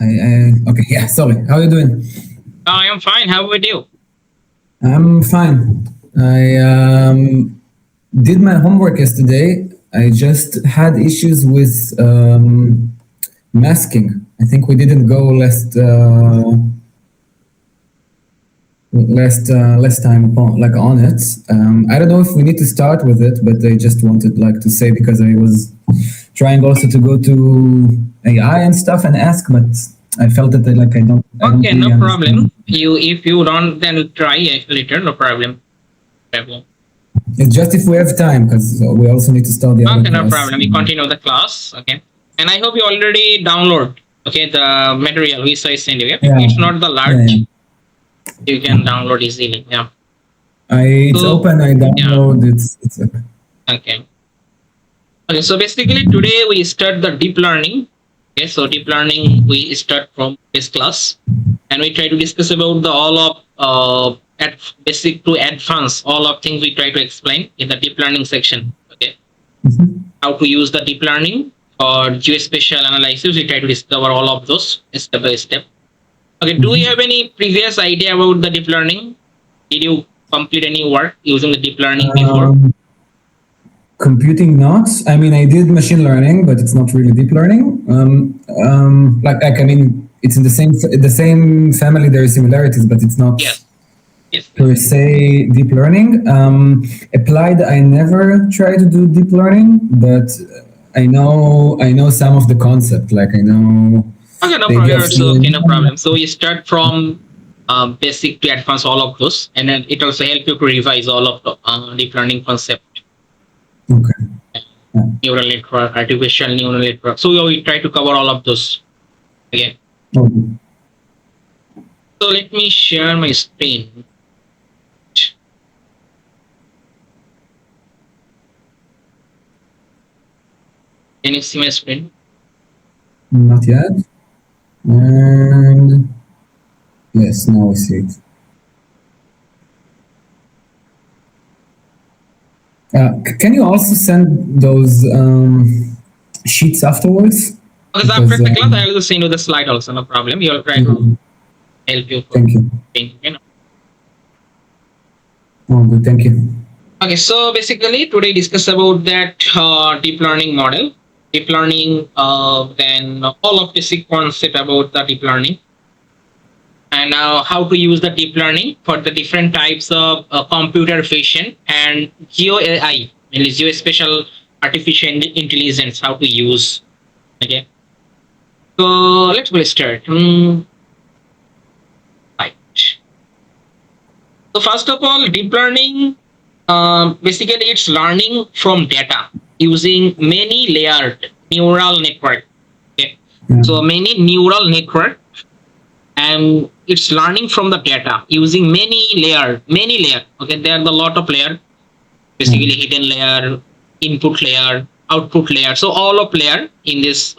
Okay, yeah, sorry. How are you doing? I am fine. How about you? I'm fine. I did my homework yesterday. I just had issues with masking. I think we didn't go last time on it. I don't know if we need to start with it, but I just wanted to say because I was trying also to go to AI and stuff and ask, but I felt that I don't Okay, really no understand. problem. If you don't, then try it later. No problem. Problem. It's just if we have time, because we also need to start the other Okay, no class. problem. We continue the class. Okay, and I hope you already download. Okay, the material which I send you. Yeah, It's not the yeah, yeah. large. You can download easily. Yeah. It's So open. I yeah. download. It's open. Okay. Okay. So basically, today we start the deep learning. Okay. So deep learning we start from this class, and we try to discuss about the all of at basic to advanced all of things we try to explain in the deep learning section. Okay, Mhm. how to use the deep learning or geospatial analysis. We try to discover all of those step by step. Okay, do you have Mhm. any previous idea about the deep learning? Did you complete any work using the deep learning before? Um, Computing knots. I mean, I did machine learning, but it's not really deep learning. I mean, it's in the same family. There are similarities, but it's not Yes, yes, yes. per se deep learning. Applied, I never try to do deep learning, but I know some of the concept. Like I know Okay, no the idea problem. of So okay, no problem. So you start from basic to advanced all of those, and then it also help you to revise all of the deep learning concept, okay. Yeah. neural network, artificial neural network. So we try to cover all of those again. Okay. So let me share my screen. Can you see my screen? Not yet. And yes, now I see it. Can you also send those sheets afterwards? Because after Because the class, I will send you the slide also. No problem. You'll try to yeah, help you for thank you. you know. Oh, good, thank you. Okay, so basically today discuss about that deep learning model, deep learning, then all of basic concept about the deep learning, and how to use the deep learning for the different types of computer vision and GeoAI, mainly geospatial artificial intelligence, how to use. Okay, so let's go start. Right. So first of all, deep learning, basically it's learning from data using many layered neural network. Okay. Yeah, So many neural network, and it's learning from the data using many layer. Okay, there are a lot of layer, yeah, basically hidden layer, input layer, output layer. So all of layer in this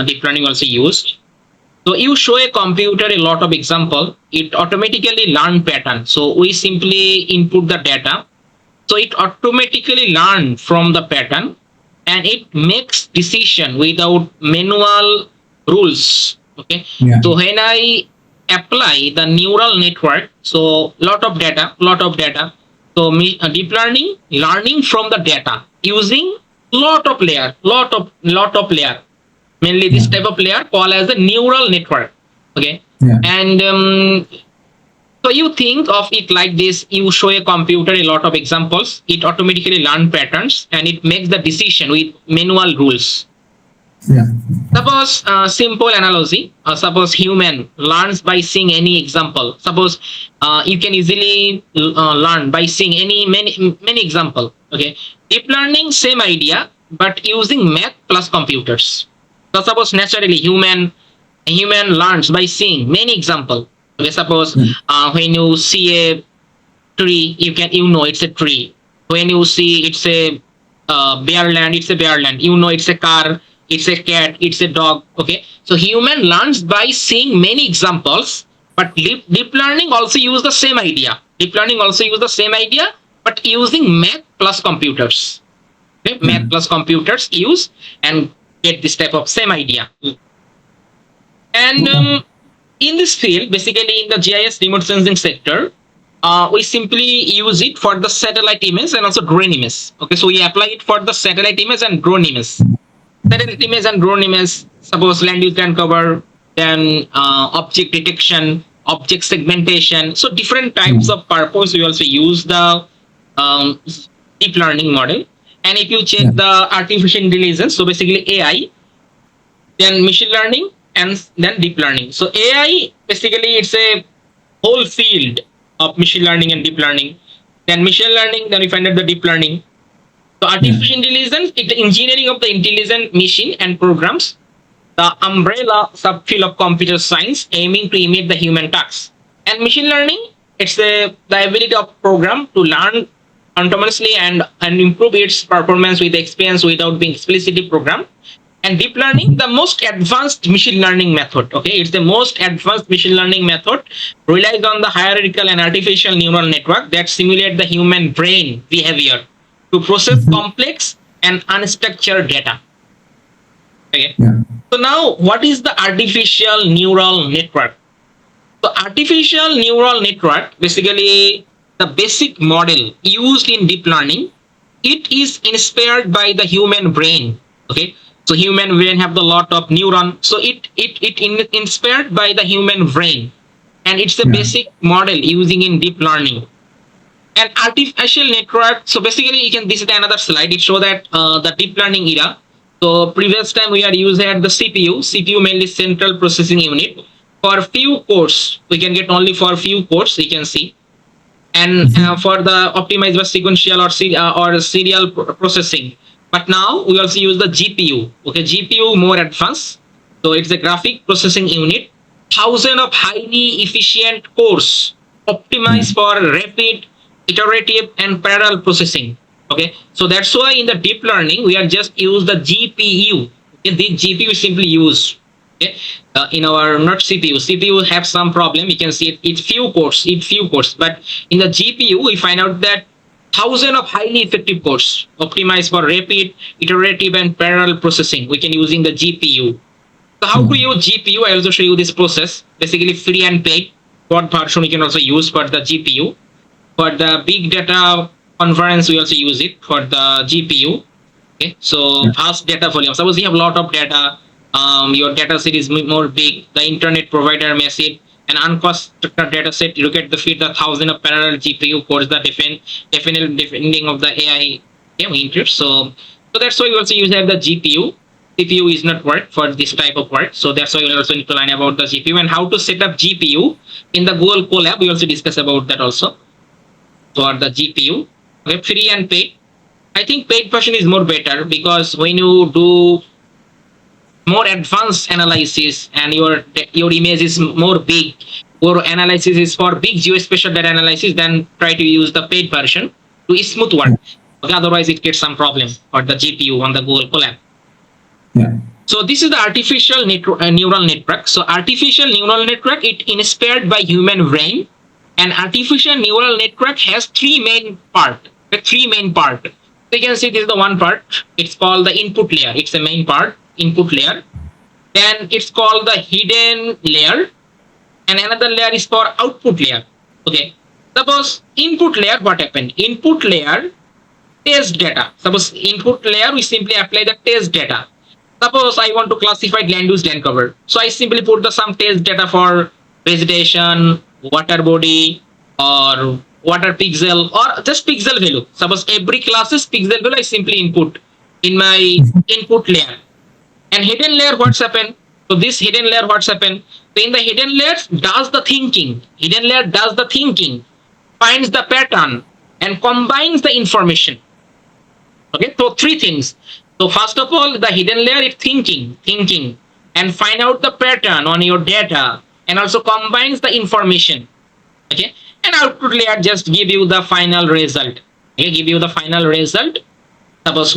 deep learning also used. So you show a computer a lot of example, it automatically learn pattern. So we simply input the data. So it automatically learn from the pattern, and it makes decision without manual rules. Okay. yeah, So when I apply the neural network, so lot of data. So deep learning from the data using lot of layer, mainly yeah, this type of layer called as a neural network. Okay. yeah, And so you think of it like this, you show a computer a lot of examples, it automatically learn patterns and it makes the decision with manual rules. yeah, Suppose simple analogy, suppose human learns by seeing any example. Suppose you can easily learn by seeing many example. Okay, deep learning same idea but using math plus computers. So suppose naturally human learns by seeing many example. Okay, suppose yeah, when you see a tree, you know it's a tree. When you see it's a bare land, it's a bare land. You know it's a car, it's a cat, it's a dog. Okay, so human learns by seeing many examples, but deep learning also use the same idea. Deep learning also use the same idea, but using math plus computers. Okay, yeah. math plus computers use and get this type of same idea. And Okay. in this field, basically in the GIS remote sensing sector, we simply use it for the satellite image and also drone image. Okay, so we apply it for the satellite image and drone image. Satellite image and drone image, suppose land use land cover, then object detection, object segmentation. So different types Yeah. of purpose we also use the um, deep learning model. And if you check Yeah. the artificial intelligence, so basically AI, then machine learning, and then deep learning. So AI basically it's a whole field of machine learning and deep learning. Then machine learning, then we find out the deep learning. So Yeah. artificial intelligence, it's the engineering of the intelligent machine and programs, the umbrella subfield of computer science aiming to imitate the human tasks. And machine learning, it's the ability of program to learn autonomously and improve its performance with experience without being explicitly programmed. And deep learning, the most advanced machine learning method. Okay, it's the most advanced machine learning method, relies on the hierarchical and artificial neural network that simulate the human brain behavior to process complex and unstructured data. Okay. Yeah. So now, what is the artificial neural network? So artificial neural network, basically the basic model used in deep learning, it is inspired by the human brain. Okay. So human brain have the lot of neuron. So inspired by the human brain. And it's a Yeah. basic model using in deep learning. And artificial network, so basically you can, this is another slide, it show that the deep learning era. So previous time we are using the cpu mainly central processing unit. For few cores we can get only for few cores, you can see. And for the optimized by sequential or serial processing. But now we also use the GPU. Okay, GPU more advanced. So it's a graphic processing unit. Thousand of highly efficient cores Yeah. optimized for rapid, iterative, and parallel processing. Okay, so that's why in the deep learning we are just use the GPU. Okay, the GPU simply use. Okay, in our not CPU have some problem. You can see it's few cores, but in the GPU we find out that thousand of highly effective cores optimized for rapid, iterative, and parallel processing. We can using the GPU. So how to Yeah. use GPU? I also show you this process. Basically free and paid. What version we can also use for the GPU. For the big data conference, we also use it for the GPU. Okay, so Yeah. vast data volume. Suppose you have a lot of data, your data set is more big. The internet provider massive, an unstructured data set. You get the feed the thousand of parallel GPU cores. The definite defending of the AI interest. So that's why we also use have the GPU. CPU is not work for this type of work. So that's why we also need to learn about the GPU and how to set up GPU in the Google Colab. We also discuss about that also. For the GPU, okay, free and paid. I think paid version is more better because when you do more advanced analysis and your image is more big, your analysis is for big geospatial data analysis, then try to use the paid version to smooth work. Okay, otherwise it gets some problem for the GPU on the Google Colab. Yeah. So this is the artificial neural network. So artificial neural network, it inspired by human brain, and artificial neural network has three main part. The three main part. So you can see this is the one part. It's called the input layer. It's the main part, input layer. Then it's called the hidden layer, and another layer is for output layer. Okay. Suppose input layer, what happened? Input layer test data. Suppose input layer, we simply apply the test data. Suppose I want to classify land use land cover. So I simply put the some test data for vegetation, water body, or water pixel, or just pixel value. Suppose every classes pixel value I simply input in my input layer. And hidden layer, what's happened? So this hidden layer, what's happened? So in the hidden layer does the thinking. Hidden layer does the thinking, finds the pattern, and combines the information. Okay, so three things. So first of all, the hidden layer is thinking, and find out the pattern on your data, and also combines the information. Okay, and output layer just give you the final result. Okay, give you the final result. Suppose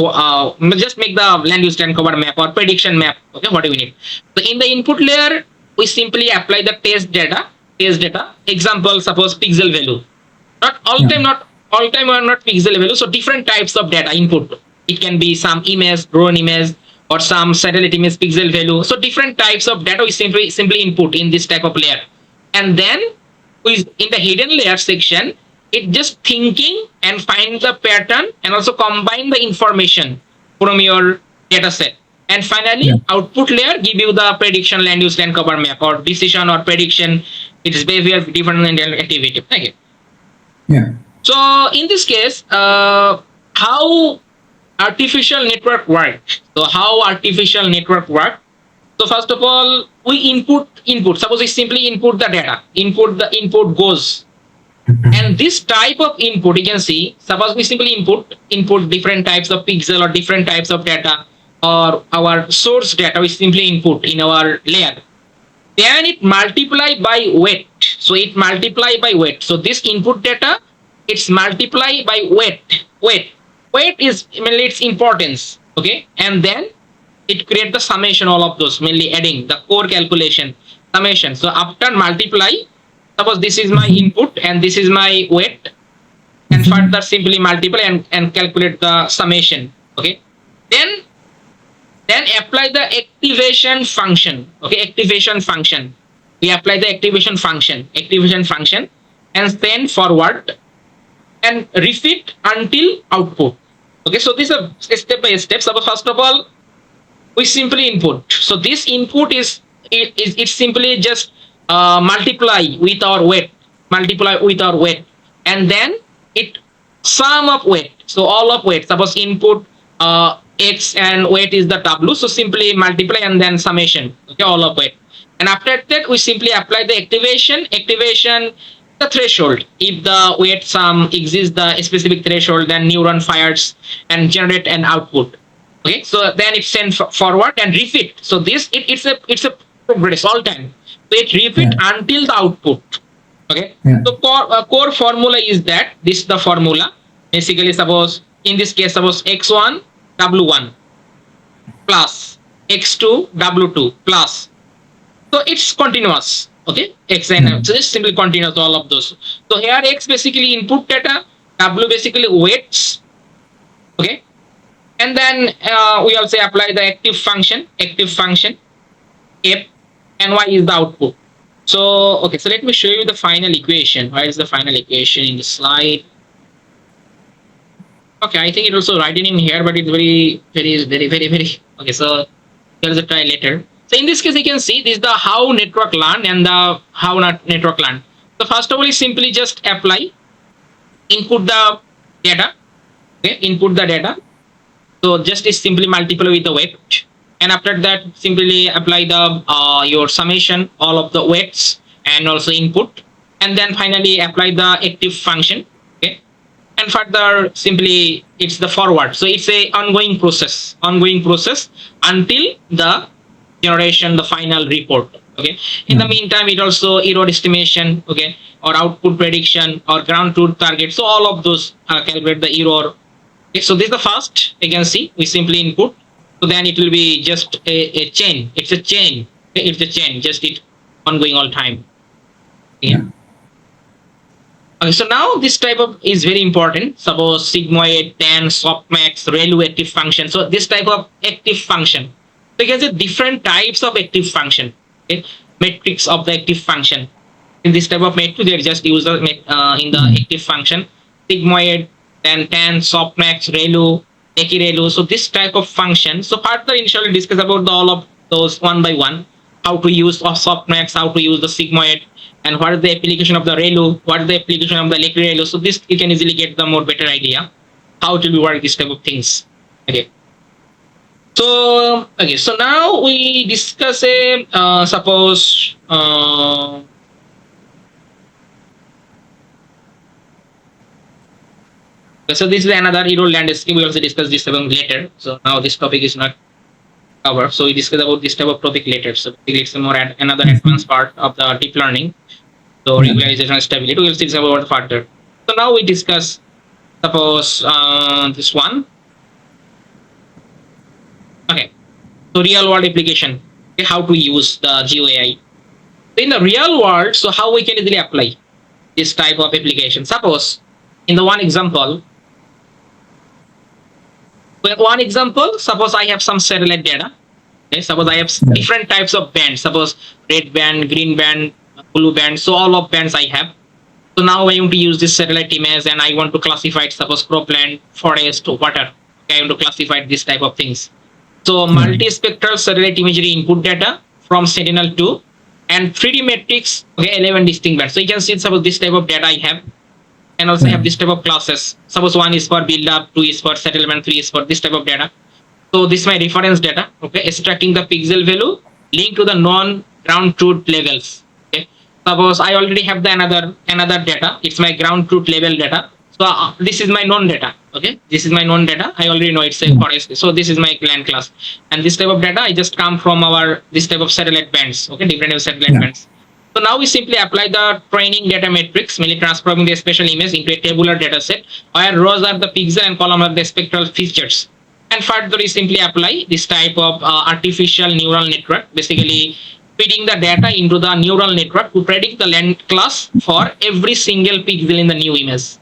just make the land use land cover map or prediction map. Okay, what do we need? So in the input layer, we simply apply the test data. Test data. Example, suppose pixel value. Yeah. Not all time or not pixel value. So different types of data input. It can be some image, drone image, or some satellite image pixel value. So different types of data we simply input in this type of layer, and then in the hidden layer section, it just thinking and find the pattern and also combine the information from your data set. And finally, Yeah. output layer give you the prediction land use land cover map or decision or prediction. It is behavior different activity. Okay. Yeah. So in this case, how artificial network work? So how artificial network work? So first of all, we input. Suppose we simply input the data. The input goes, and this type of input you can see. Suppose we simply input different types of pixel or different types of data, or our source data we simply input in our layer. Then it multiply by weight. So it multiply by weight. So this input data, it's multiply by weight is mainly its importance. Okay, and then it create the summation, all of those, mainly adding the core calculation summation. So after multiply, suppose this is my input and this is my weight, and further simply multiply and calculate the summation. Okay, then apply the activation function. Okay, activation function. We apply the activation function, and send forward and repeat until output. Okay, so this is a step by step. So first of all, we simply input. So this input is it simply just multiply with our weight, and then it sum of weight. So all of weight. Suppose input x and weight is the w. So simply multiply and then summation. Okay, all of weight. And after that, we simply apply the activation. The threshold. If the weight sum exceeds the specific threshold, then neuron fires and generate an output. Okay, so then it sends forward and repeat. So this it's a progress all time. So it repeat until the output. Okay, so core formula is that this is the formula. Basically, suppose in this case, suppose x1 w1 plus x2 w2 plus. So it's continuous. Okay, x and so it's simply continuous, all of those. So here x basically input data, w basically weights. Okay, and then we also apply the active function f, and y is the output. So okay, so let me show you the final equation. Why is the final equation in the slide? Okay, I think it also written in here, but it's very okay. So there's a try later. So in this case, you can see this is the how network learn and the how not network learn. So first of all, is simply just apply, input the data. Okay, input the data. So just is simply multiply with the weight, and after that simply apply the your summation, all of the weights and also input, and then finally apply the active function. Okay, and further simply it's the forward. So it's a ongoing process until the generation, the final report. Okay, in the meantime it also error estimation, okay, or output prediction or ground truth target. So all of those calculate the error. Okay, so this is the first. You can see we simply input. So then it will be just a chain. It's a chain. Okay, it's a chain. Just it ongoing all time. Yeah. Okay, so now this type of is very important. Suppose sigmoid, tan, softmax, ReLU active function. So this type of active function. So you can say different types of active function. Okay, metrics of the active function. In this type of metric, they just use the in the active function sigmoid, then tan, softmax, ReLU, ReLU. So this type of function. So further initially discuss about all of those one by one. How to use softmax, how to use the sigmoid, and what is the application of the ReLU, what is the application of the ReLU. So this you can easily get the more better idea how to work this type of things. Okay. So okay, so now we discuss a suppose so this is another hero landscape. We also discuss this about later. So now this topic is not covered. So we discuss about this type of topic later. So it's more another advanced part of the deep learning. So regularization and stability. We will see about further. So now we discuss suppose this one. Okay, so real world application. Okay, how to use the GeoAI. In the real world, so how we can easily apply this type of application. Suppose in the one example, One example, suppose I have some satellite data. Okay, suppose I have Yeah. different types of bands, suppose red band, green band, blue band, so all of bands I have. So now I want to use this satellite image and I want to classify it, suppose cropland, forest, water. Okay, I want to classify this type of things. So Yeah. multispectral satellite imagery input data from Sentinel-2 and 3D matrix, okay, 11 distinct bands. So you can see, suppose this type of data I have, and also Yeah. have this type of classes. Suppose 1 is for build up, 2 is for settlement, 3 is for this type of data. So this is my reference data, okay, extracting the pixel value linked to the non-ground truth levels. Okay, suppose I already have the another data. It's my ground truth level data. So this is my known data. Okay, this is my known data. I already know it's a Yeah. forest. So this is my land class, and this type of data I just come from our this type of satellite bands. Okay, different type of satellite Yeah. bands. So now we simply apply the training data matrix, mainly transforming the spatial image into a tabular data set, where rows are the pixel and column are the spectral features. And further, we simply apply this type of artificial neural network, basically feeding the data into the neural network to predict the land class for every single pixel in the new image.